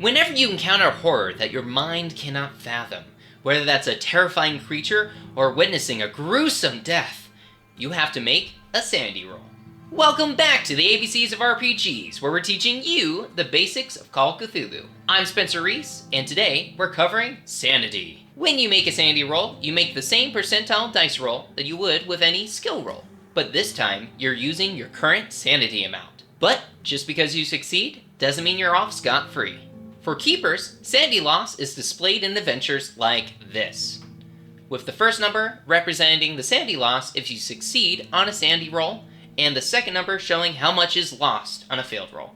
Whenever you encounter horror that your mind cannot fathom, whether that's a terrifying creature or witnessing a gruesome death, you have to make a sanity roll. Welcome back to the ABCs of RPGs, where we're teaching you the basics of Call of Cthulhu. I'm Spencer Reese, and today we're covering Sanity. When you make a sanity roll, you make the same percentile dice roll that you would with any skill roll, but this time you're using your current sanity amount. But just because you succeed doesn't mean you're off scot-free. For keepers, sanity loss is displayed in adventures like this, with the first number representing the sanity loss if you succeed on a sanity roll, and the second number showing how much is lost on a failed roll.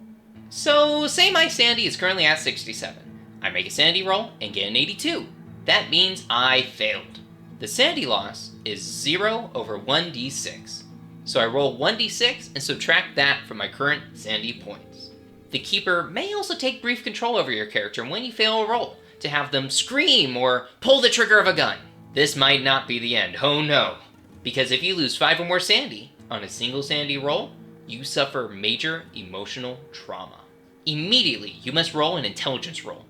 So, say my sanity is currently at 67. I make a sanity roll and get an 82. That means I failed. The sanity loss is 0 over 1d6. So I roll 1d6 and subtract that from my current sanity points. The keeper may also take brief control over your character when you fail a roll, to have them scream or pull the trigger of a gun. This might not be the end, oh no. Because if you lose 5 or more sanity on a single sanity roll, you suffer major emotional trauma. Immediately, you must roll an intelligence roll.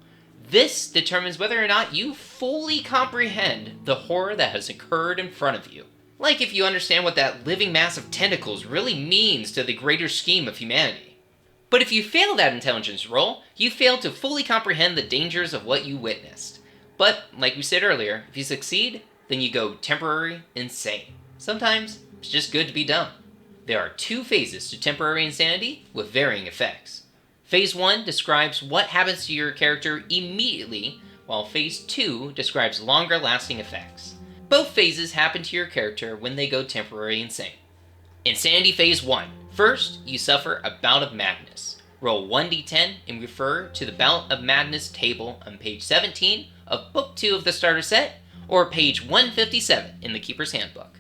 This determines whether or not you fully comprehend the horror that has occurred in front of you. Like if you understand what that living mass of tentacles really means to the greater scheme of humanity. But if you fail that intelligence roll, you fail to fully comprehend the dangers of what you witnessed. But, like we said earlier, if you succeed, then you go temporary insane. Sometimes, it's just good to be dumb. There are 2 phases to temporary insanity with varying effects. Phase 1 describes what happens to your character immediately, while Phase 2 describes longer lasting effects. Both phases happen to your character when they go temporary insane. Insanity Phase 1. First, you suffer a bout of madness. Roll 1d10 and refer to the Bout of Madness table on page 17 of Book 2 of the Starter Set, or page 157 in the Keeper's Handbook.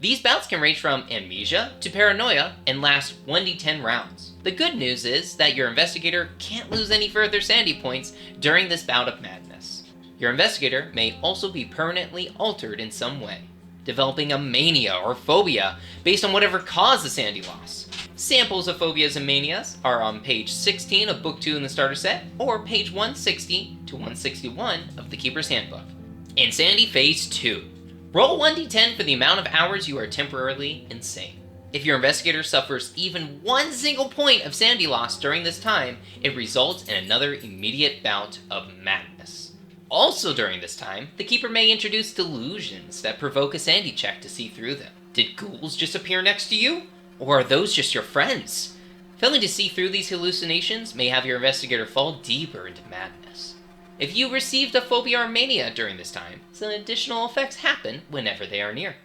These bouts can range from amnesia to paranoia and last 1d10 rounds. The good news is that your investigator can't lose any further sanity points during this bout of madness. Your investigator may also be permanently altered in some way, developing a mania or phobia based on whatever caused the sanity loss. Samples of phobias and manias are on page 16 of Book 2 in the Starter Set, or page 160 to 161 of the Keeper's Handbook. Insanity Phase 2. Roll 1d10 for the amount of hours you are temporarily insane. If your investigator suffers even one single point of sanity loss during this time, it results in another immediate bout of madness. Also during this time, the keeper may introduce delusions that provoke a sanity check to see through them. Did ghouls just appear next to you? Or are those just your friends? Failing to see through these hallucinations may have your investigator fall deeper into madness. If you received a phobia or mania during this time, some additional effects happen whenever they are near.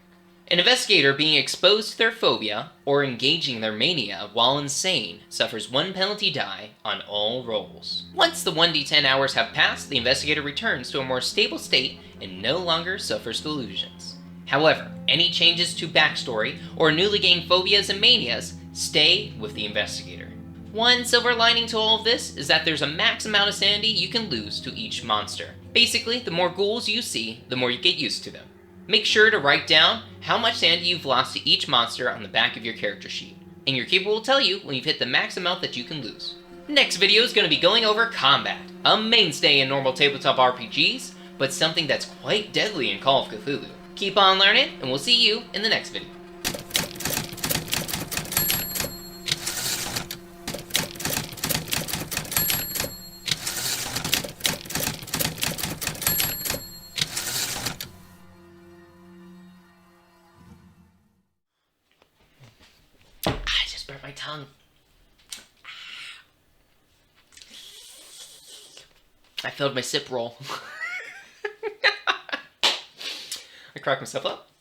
An investigator being exposed to their phobia or engaging their mania while insane suffers 1 penalty die on all rolls. Once the 1d10 hours have passed, the investigator returns to a more stable state and no longer suffers delusions. However, any changes to backstory or newly gained phobias and manias stay with the investigator. One silver lining to all of this is that there's a max amount of sanity you can lose to each monster. Basically, the more ghouls you see, the more you get used to them. Make sure to write down how much sanity you've lost to each monster on the back of your character sheet, and your keeper will tell you when you've hit the max amount that you can lose. Next video is going to be going over combat, a mainstay in normal tabletop RPGs, but something that's quite deadly in Call of Cthulhu. Keep on learning, and we'll see you in the next video. I just burnt my tongue. I failed my sip roll. I cracked myself up.